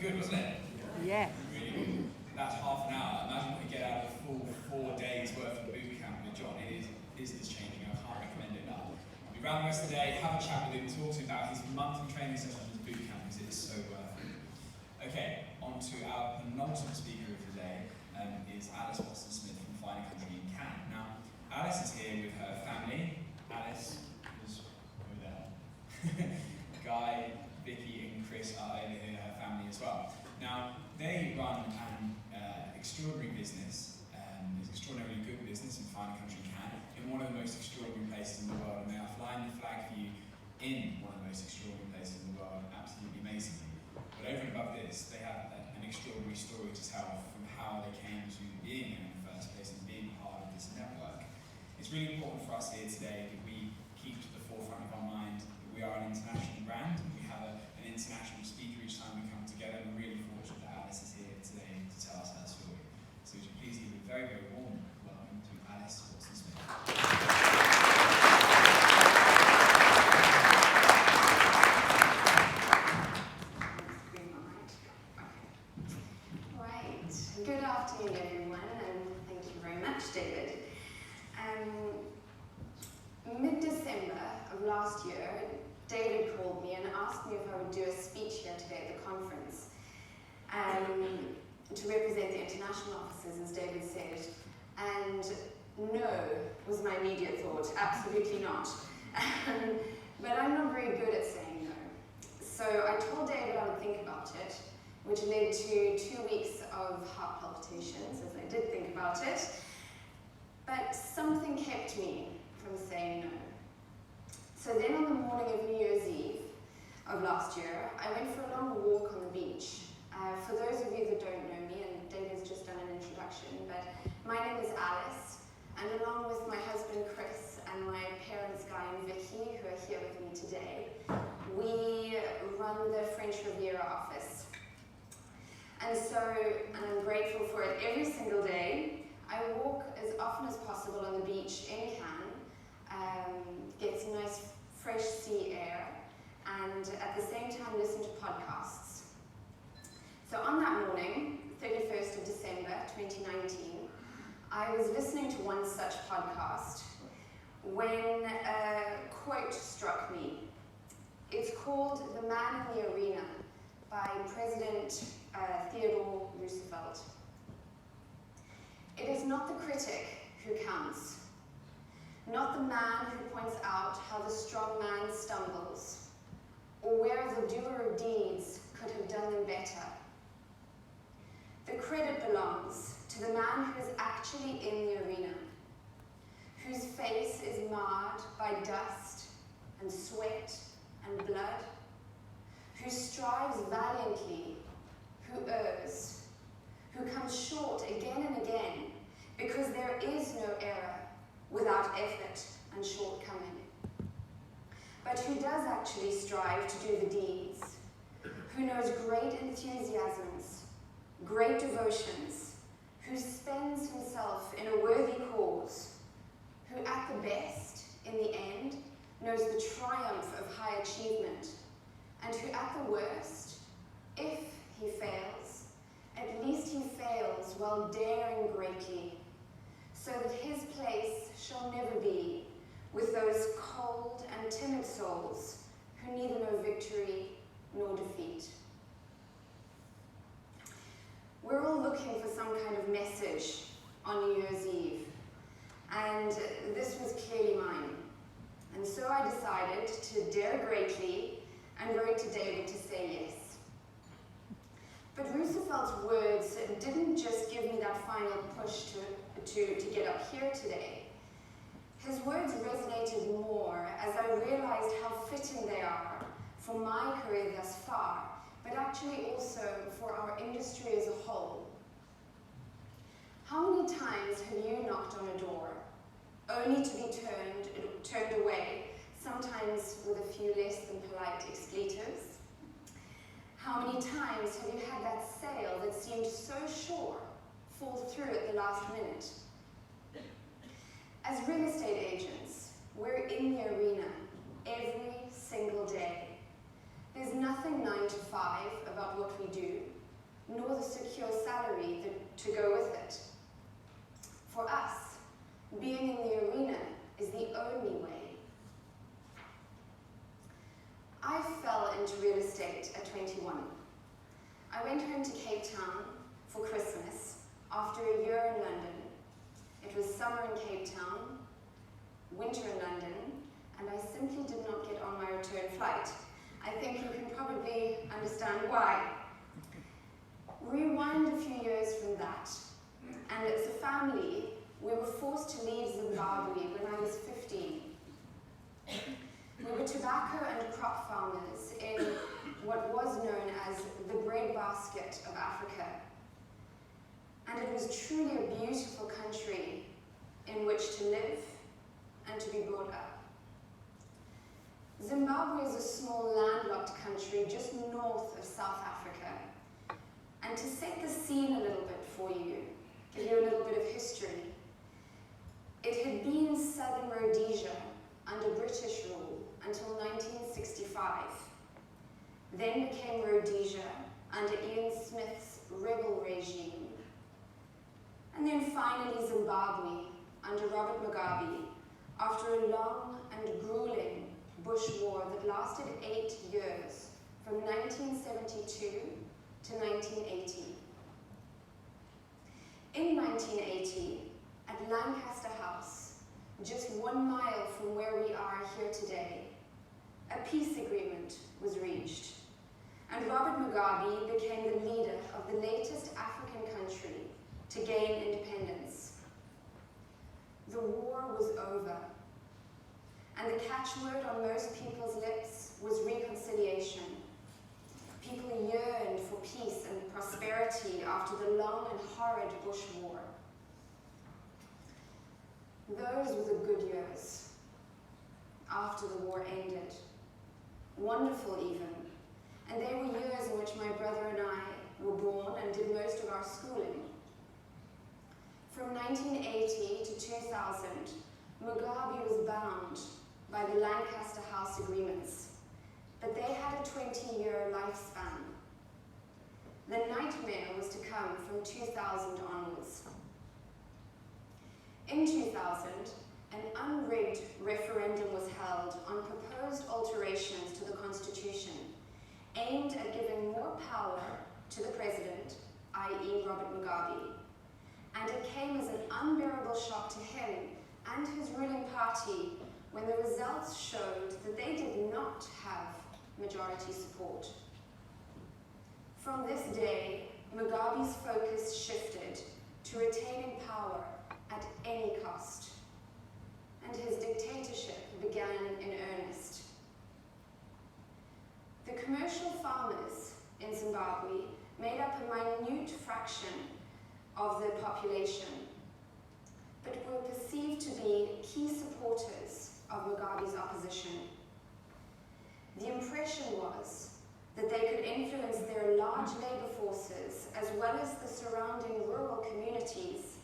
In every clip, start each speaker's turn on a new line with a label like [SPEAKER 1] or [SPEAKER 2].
[SPEAKER 1] good, wasn't it?
[SPEAKER 2] Yeah.
[SPEAKER 1] Really good. That's half an hour. Imagine what you get out of a full 4 days worth of boot camp with John. It is business changing. I can't recommend it enough. I'll be around the rest of the day, have a chat with him, talk to him about his monthly training session and his boot camp because it is so worth it. Okay, on to our penultimate speaker of the day is Alice Watson-Smith from Fine and Country in Cannes. Now, Alice is here with her family. Alice is over there. Guy, Vicky and Chris are over here, her family as well. Now, they run an extraordinary business, extraordinarily good business in Fine and Country Cannes, in one of the most extraordinary places in the world, and they are flying the flag for you in one of the most extraordinary places in the world, absolutely amazingly. But over and above this, they have an extraordinary story to tell from how they came to being here in the first place and being part of this network. It's really important for us here today that we keep to the forefront of our mind that we are an international brand, and we have an international speaker each time we come together, and we're really fortunate that Alice is here today to tell us her story. So would you please give a very, very warm welcome to Alice Watson-Smith.
[SPEAKER 3] Right. Good afternoon, everyone, and thank you very much, David. Mid-December of last year, David called me and asked me if I would do a speech here today at the conference to represent the international offices, as David said. And no was my immediate thought, absolutely not. But I'm not very good at saying no. So I told David I would think about it, which led to 2 weeks of heart palpitations as I did think about it. But something kept me from saying no. So then on the morning of New Year's Eve of last year, I went for a long walk on the beach. For those of you that don't know me, and David's just done an introduction, but my name is Alice, and along with my husband Chris and my parents Guy and Vicky, who are here with me today, we run the French Riviera office. And I'm grateful for it every single day. I walk as often as possible on the beach in Cannes, get some nice fresh sea air, and at the same time listen to podcasts. So on that morning, 31st of December 2019, I was listening to one such podcast when a quote struck me. It's called "The Man in the Arena" by President Theodore Roosevelt. It is not the critic who counts, not the man who points out how the strong man stumbles, or where the doer of deeds could have done them better. The credit belongs to the man who is actually in the arena, whose face is marred by dust and sweat and blood, who strives valiantly, who errs, who comes short again and again, because there is no error without effort and shortcoming, but who does actually strive to do the deeds, who knows great enthusiasms, great devotions, who spends himself in a worthy cause, who at the best, in the end, knows the triumph of high achievement, and who at the worst, if he fails, at least he fails while daring greatly, so that his place shall never be with those cold and timid souls who neither know victory nor defeat. We're all looking for some kind of message on New Year's Eve, and this was clearly mine. And so I decided to dare greatly and wrote to David to say yes. But Roosevelt's words didn't just give me that final push to get up here today. His words resonated more as I realized how fitting they are for my career thus far, but actually also for our industry as a whole. How many times have you knocked on a door, only to be turned away, sometimes with a few less than polite expletives? How many times have you had that sale that seemed so sure fall through at the last minute? As real estate agents, we're in the arena every single day. There's nothing 9 to 5 about what we do. to go with it. For us, being in the arena is the only way. I fell into real estate at 21. I went home to Cape Town for Christmas after a year in London. It was summer in Cape Town, winter in London, and I simply did not get on my return flight. I think you can probably understand why. Rewind a few years from that, and as a family, we were forced to leave Zimbabwe when I was 15. We were tobacco and crop farmers in what was known as the breadbasket of Africa. And it was truly a beautiful country in which to live and to be brought up. Zimbabwe is a small landlocked country just north of South Africa. And to set the scene a little bit for you, give you a little bit of history, it had been Southern Rhodesia under British rule until 1965, then became Rhodesia under Ian Smith's rebel regime, and then finally Zimbabwe under Robert Mugabe after a long and grueling bush war that lasted 8 years, from 1972 to 1980. In 1980, at Lancaster House, just 1 mile from where we are here today, a peace agreement was reached, and Robert Mugabe became the leader of the latest African country to gain independence. The war was over, and the catchword on most people's lips was reconciliation. People yearned for peace and prosperity after the long and horrid bush war. Those were the good years after the war ended. Wonderful even. And they were years in which my brother and I were born and did most of our schooling. From 1980 to 2000, Mugabe was bound by the Lancaster House agreements, but they had a 20-year lifespan. The nightmare was to come from 2000 onwards. In 2000, an unrigged referendum was held on proposed alterations to the Constitution, aimed at giving more power to the president, i.e. Robert Mugabe, and it came as an unbearable shock to him and his ruling party when the results showed that they did not have majority support. From this day, Mugabe's focus shifted to retaining power at any cost, and his dictatorship began in earnest. The commercial farmers in Zimbabwe made up a minute fraction of the population, but were perceived to be key supporters of Mugabe's opposition. The impression was that they could influence their large labor forces as well as the surrounding rural communities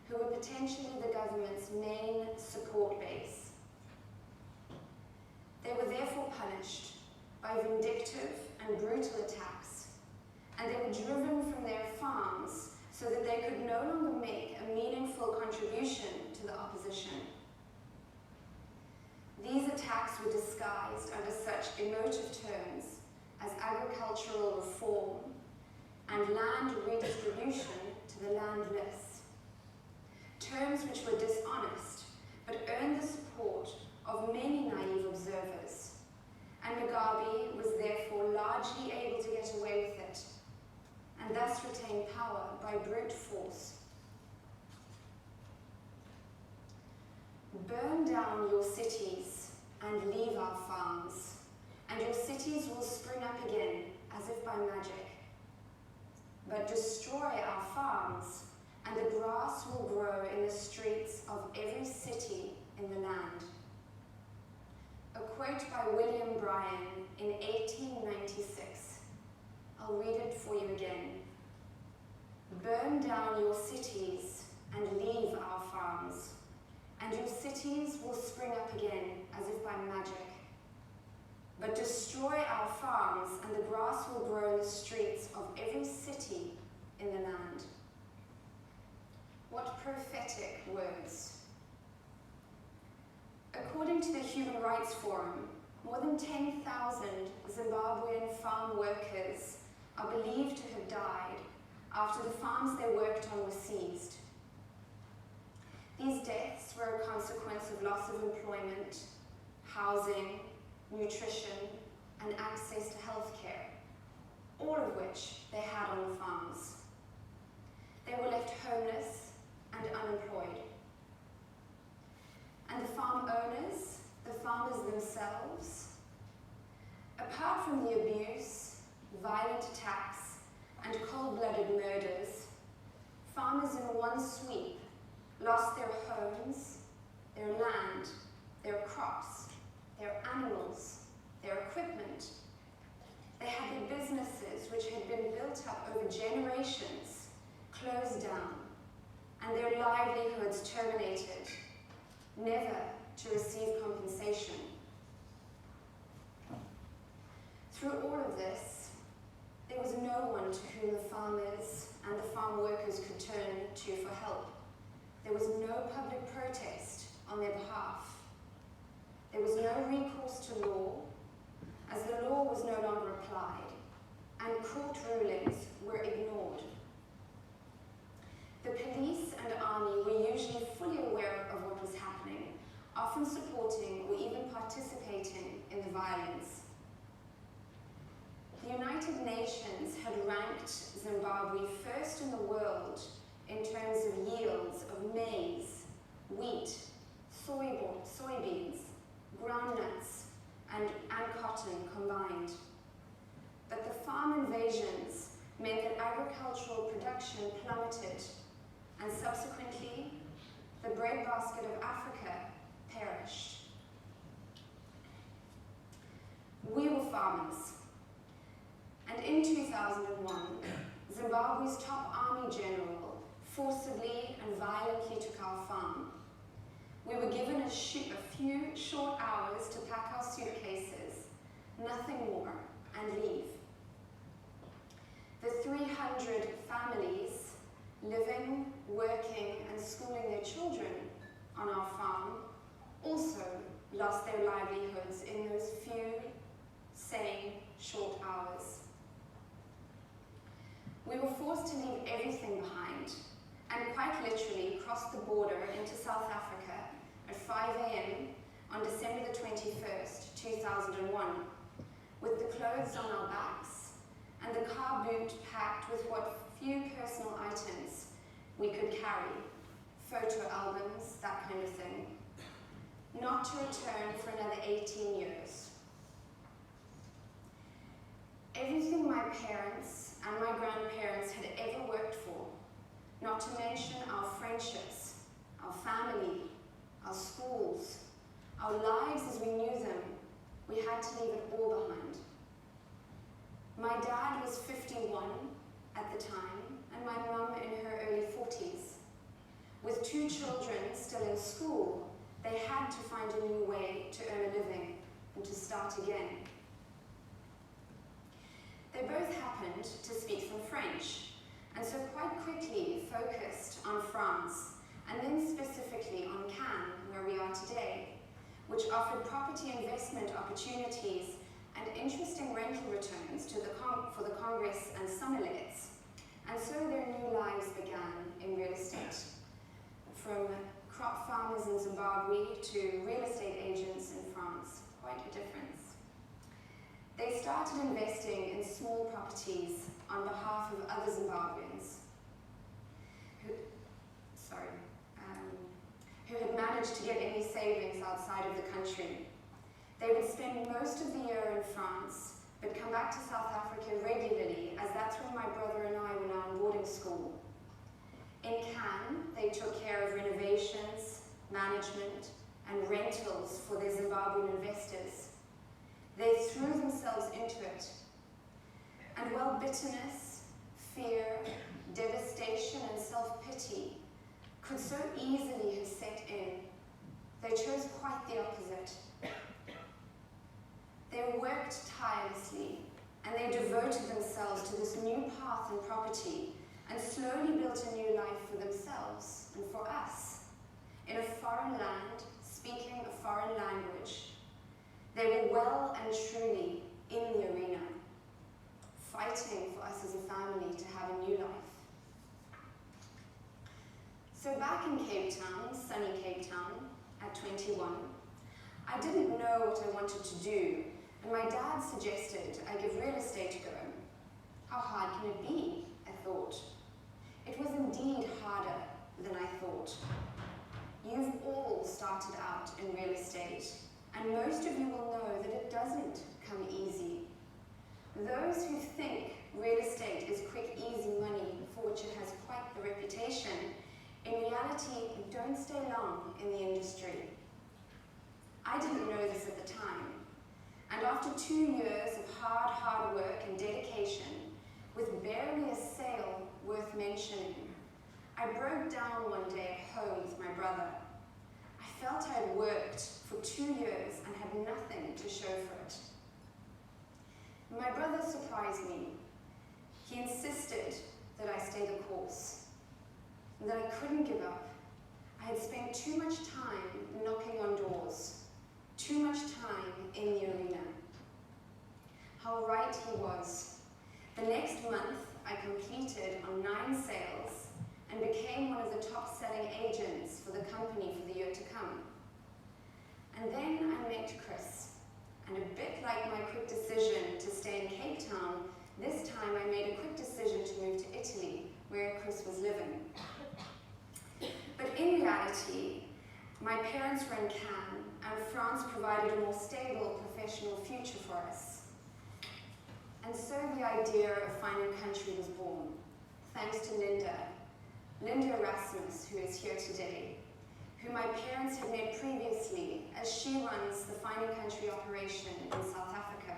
[SPEAKER 3] who were potentially the government's main support base. They were therefore punished by vindictive and brutal attacks, and they were driven from their farms so that they could no longer make a meaningful contribution to the opposition. These attacks were disguised under such emotive terms as agricultural reform and land redistribution to the landless, terms which were dishonest but earned the support of many naive observers, and Mugabe was therefore largely able to get away with it, and thus retain power by brute force. Burn down your cities and leave our farms, and your cities will spring up again as if by magic. But destroy our farms, and the grass will grow in the streets of every city in the land. A quote by William Bryan in 1896. I'll read it for you again. Burn down your cities and leave our farms, and your cities will spring up again as if by magic. But destroy our farms, and the grass will grow in the streets of every city in the land. prophetic words. According to the Human Rights Forum, more than 10,000 Zimbabwean farm workers are believed to have died after the farms they worked on were seized. These deaths were a consequence of loss of employment, housing, nutrition, and access to health care, all of which they had on the farms. They were left homeless and unemployed. And the farm owners, the farmers themselves, apart from the abuse, violent attacks, and cold-blooded murders, farmers in one sweep lost their homes, their land, their crops, their animals, their equipment. They had their businesses, which had been built up over generations, closed down, and their livelihoods terminated, never to receive compensation. Through all of this, there was no one to whom the farmers and the farm workers could turn to for help. There was no public protest on their behalf. There was no recourse to law, as the law was no longer applied, and court rulings were ignored. The police and army were usually fully aware of what was happening, often supporting or even participating in the violence. The United Nations had ranked Zimbabwe first in the world in terms of yields of maize, wheat, soybeans, groundnuts, and cotton combined. But the farm invasions meant that agricultural production plummeted, and subsequently, the breadbasket of Africa perished. We were farmers, and in 2001, Zimbabwe's top army general forcibly and violently took our farm. We were given a few short hours to pack our suitcases, nothing more, and leave. The 300 families living, working, and schooling their children on our farm also lost their livelihoods in those few, same, short hours. We were forced to leave everything behind and quite literally crossed the border into South Africa at 5 a.m. on December the 21st, 2001, with the clothes on our backs and the car boot packed with what few personal items we could carry, photo albums, that kind of thing, not to return for another 18 years. Everything my parents and my grandparents had ever worked for, not to mention our friendships, our family, our schools, our lives as we knew them, we had to leave it all behind. My dad was 51 at the time, and my mum in her early 40s. With 2 children still in school, they had to find a new way to earn a living and to start again. They both happened to speak some French, and so quite quickly focused on France, and then specifically on Cannes, where we are today, which offered property investment opportunities and interesting rental returns for the Congress and Sommeliers. And so their new lives began in real estate, from crop farmers in Zimbabwe to real estate agents in France. Quite a difference. They started investing in small properties on behalf of other Zimbabweans who had managed to get any savings outside of the country. They would spend most of the year in France, but come back to South Africa regularly, as that's where my brother and I were now in boarding school. In Cannes, they took care of renovations, management, and rentals for their Zimbabwean investors. They threw themselves into it. And while bitterness, fear, devastation, and self-pity could so easily have set in, they chose quite the opposite. They worked tirelessly, and they devoted themselves to this new path in property and slowly built a new life for themselves and for us in a foreign land, speaking a foreign language. They were well and truly in the arena, fighting for us as a family to have a new life. So back in Cape Town, sunny Cape Town, at 21, I didn't know what I wanted to do, and my dad suggested I give real estate a go. How hard can it be? I thought. It was indeed harder than I thought. You've all started out in real estate, and most of you will know that it doesn't come easy. Those who think real estate is quick, easy money, for which it has quite the reputation, in reality don't stay long in the industry. I didn't know this at the time, and after 2 years of hard work and dedication, with barely a sale worth mentioning, I broke down one day at home with my brother. I felt I had worked for 2 years and had nothing to show for it. My brother surprised me. He insisted that I stay the course, and that I couldn't give up. I had spent too much time knocking on doors, too much time in the arena. How right he was. The next month, I completed on 9 sales and became one of the top-selling agents for the company for the year to come. And then I met Chris, and a bit like my quick decision to stay in Cape Town, this time I made a quick decision to move to Italy, where Chris was living. But in reality, my parents were in Cannes, and France provided a more stable professional future for us. And so the idea of fine&country was born, thanks to Linda Erasmus, who is here today, who my parents had met previously, as she runs the fine&country operation in South Africa.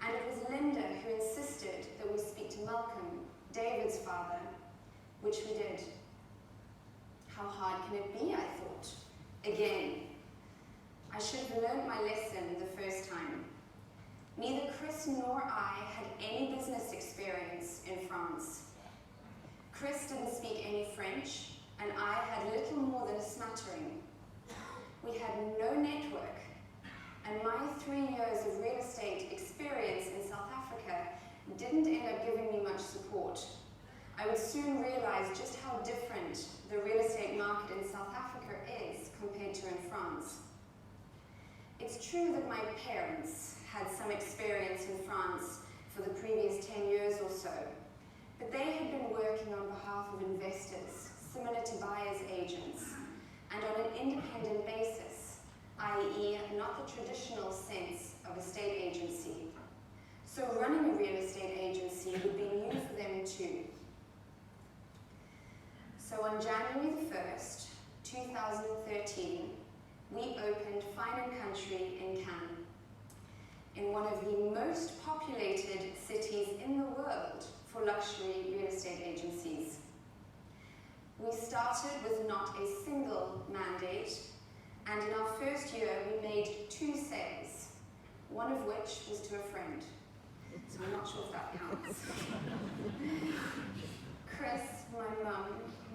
[SPEAKER 3] And it was Linda who insisted that we speak to Malcolm, David's father, which we did. How hard can it be, I thought. Again, I should have learned my lesson the first time. Neither Chris nor I had any business experience in France. Chris didn't speak any French, and I had little more than a smattering. We had no network, and my 3 years of real estate experience in South Africa didn't end up giving me much support. I would soon realize just how different the real estate market in South Africa is compared to in France. It's true that my parents had some experience in France for the previous 10 years or so, but they had been working on behalf of investors, similar to buyer's agents, and on an independent basis, i.e. not the traditional sense of a state agency. So running a real estate agency would be new for them too. So on January the 1st, 2013, we opened fine&country in Cannes, in one of the most populated cities in the world for luxury real estate agencies. We started with not a single mandate, and in our first year we made 2 sales, one of which was to a friend. So I'm not sure if that counts. Chris, my mum,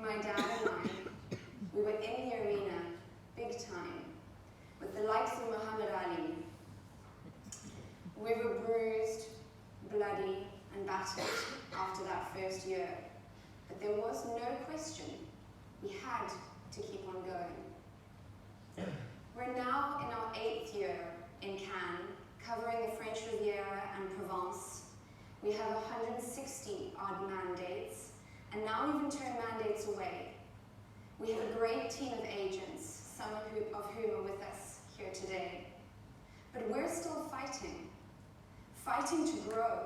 [SPEAKER 3] my dad and I, we were in the arena, big time, with the likes of Muhammad Ali. We were bruised, bloody, and battered after that first year. But there was no question. We had to keep on going. We're now in our 8th year in Cannes, covering the French Riviera and Provence. We have 160 odd mandates, and now even turn mandates away. We have a great team of agents, some of whom are with us here today. But we're still fighting to grow,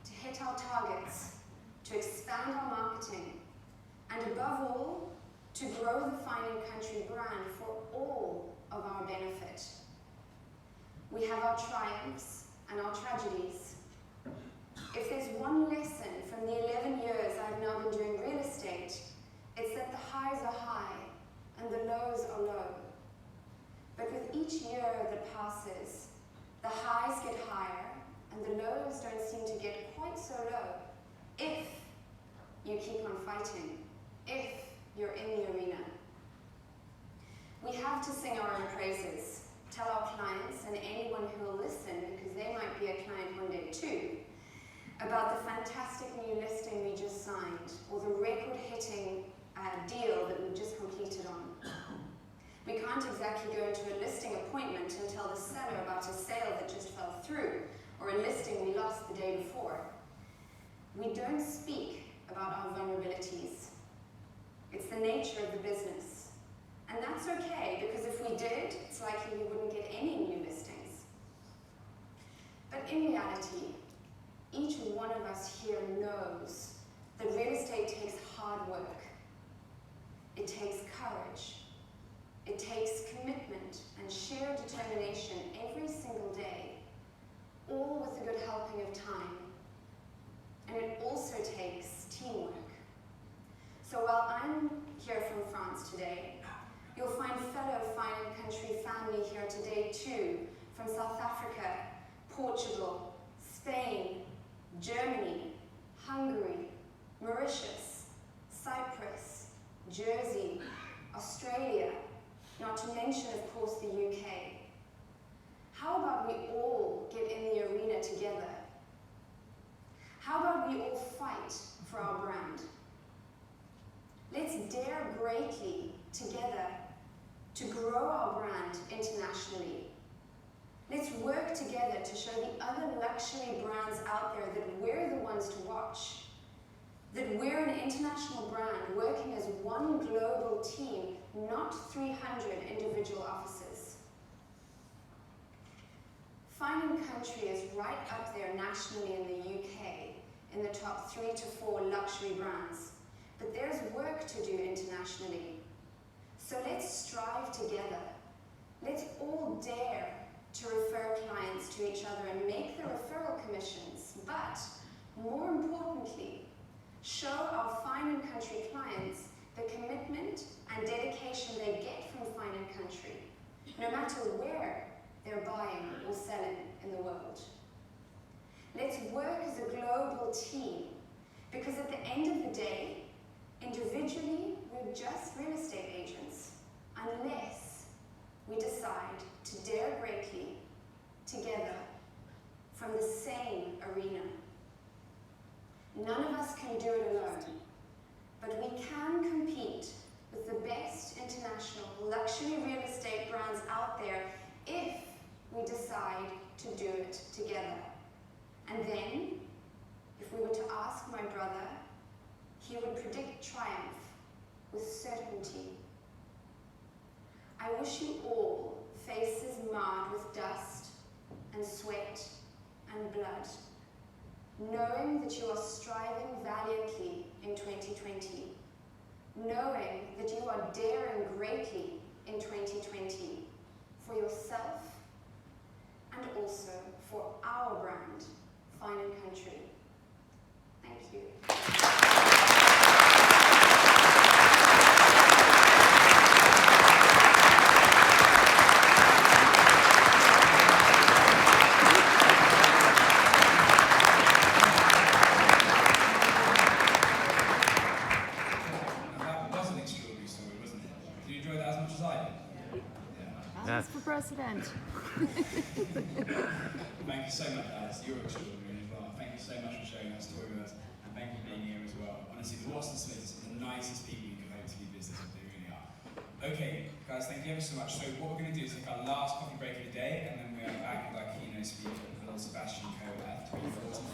[SPEAKER 3] to hit our targets, to expand our marketing, and above all, to grow the fine&country brand for all of our benefit. We have our triumphs and our tragedies. If there's one lesson from the 11 years I've now been doing real estate, it's that the highs are high and the lows are low. But with each year that passes, the highs get higher and the lows don't seem to get quite so low, if you keep on fighting, if you're in the arena. We have to sing our own praises, tell our clients and anyone who will listen, because they might be a client one day too, about the fantastic new listing we just signed, or the record-hitting deal that we've just completed on. We can't exactly go into a listing appointment and tell the seller about a sale that just fell through, or a listing we lost the day before. We don't speak about our vulnerabilities. It's the nature of the business. And that's okay, because if we did, it's likely we wouldn't get any new listings. But in reality, each one of us here knows that real estate takes hard work. It takes courage. It takes commitment and sheer determination every single day, all with a good helping of time. And it also takes teamwork. So while I'm here from France today, you'll find fellow fine and country family here today too, from South Africa, Portugal, Spain, Germany, Hungary, Mauritius, Cyprus, Jersey, Australia, not to mention, of course, the UK. How about we all get in the arena together? How about we all fight for our brand? Let's dare greatly together to grow our brand internationally. Let's work together to show the other luxury brands out there that we're the ones to watch, that we're an international brand working as one global team, not 300 individual offices. Fine and Country is right up there nationally in the UK, in the top 3 to 4 luxury brands. But there's work to do internationally. So let's strive together. Let's all dare to refer clients to each other and make the referral commissions. But more importantly, show our Fine and Country clients the commitment and dedication they get from Fine and Country, no matter where they're buying or selling in the world. Let's work as a global team, because at the end of the day, individually, we're just real estate agents, unless we decide to dare greatly together from the same arena. None of us can do it alone, but we can compete with the best international luxury real estate brands out there if we decide to do it together. And then, if we were to ask my brother, he would predict triumph with certainty. I wish you all faces marred with dust and sweat and blood, knowing that you are striving valiantly in 2020, knowing that you are daring greatly in 2020 for yourself and also for our brand, Fine and Country. Thank you.
[SPEAKER 2] President.
[SPEAKER 1] Thank you so much, Alice. You're extraordinary as well. Thank you so much for sharing that story with us, and thank you for being here as well. Honestly, the Watson Smiths are the nicest people you could hope to do business with. They really are. Okay, guys, thank you ever so much. So what we're going to do is take our last coffee break of the day, and then we are back with our keynote speaker, Sebastian Coe, at 3:45.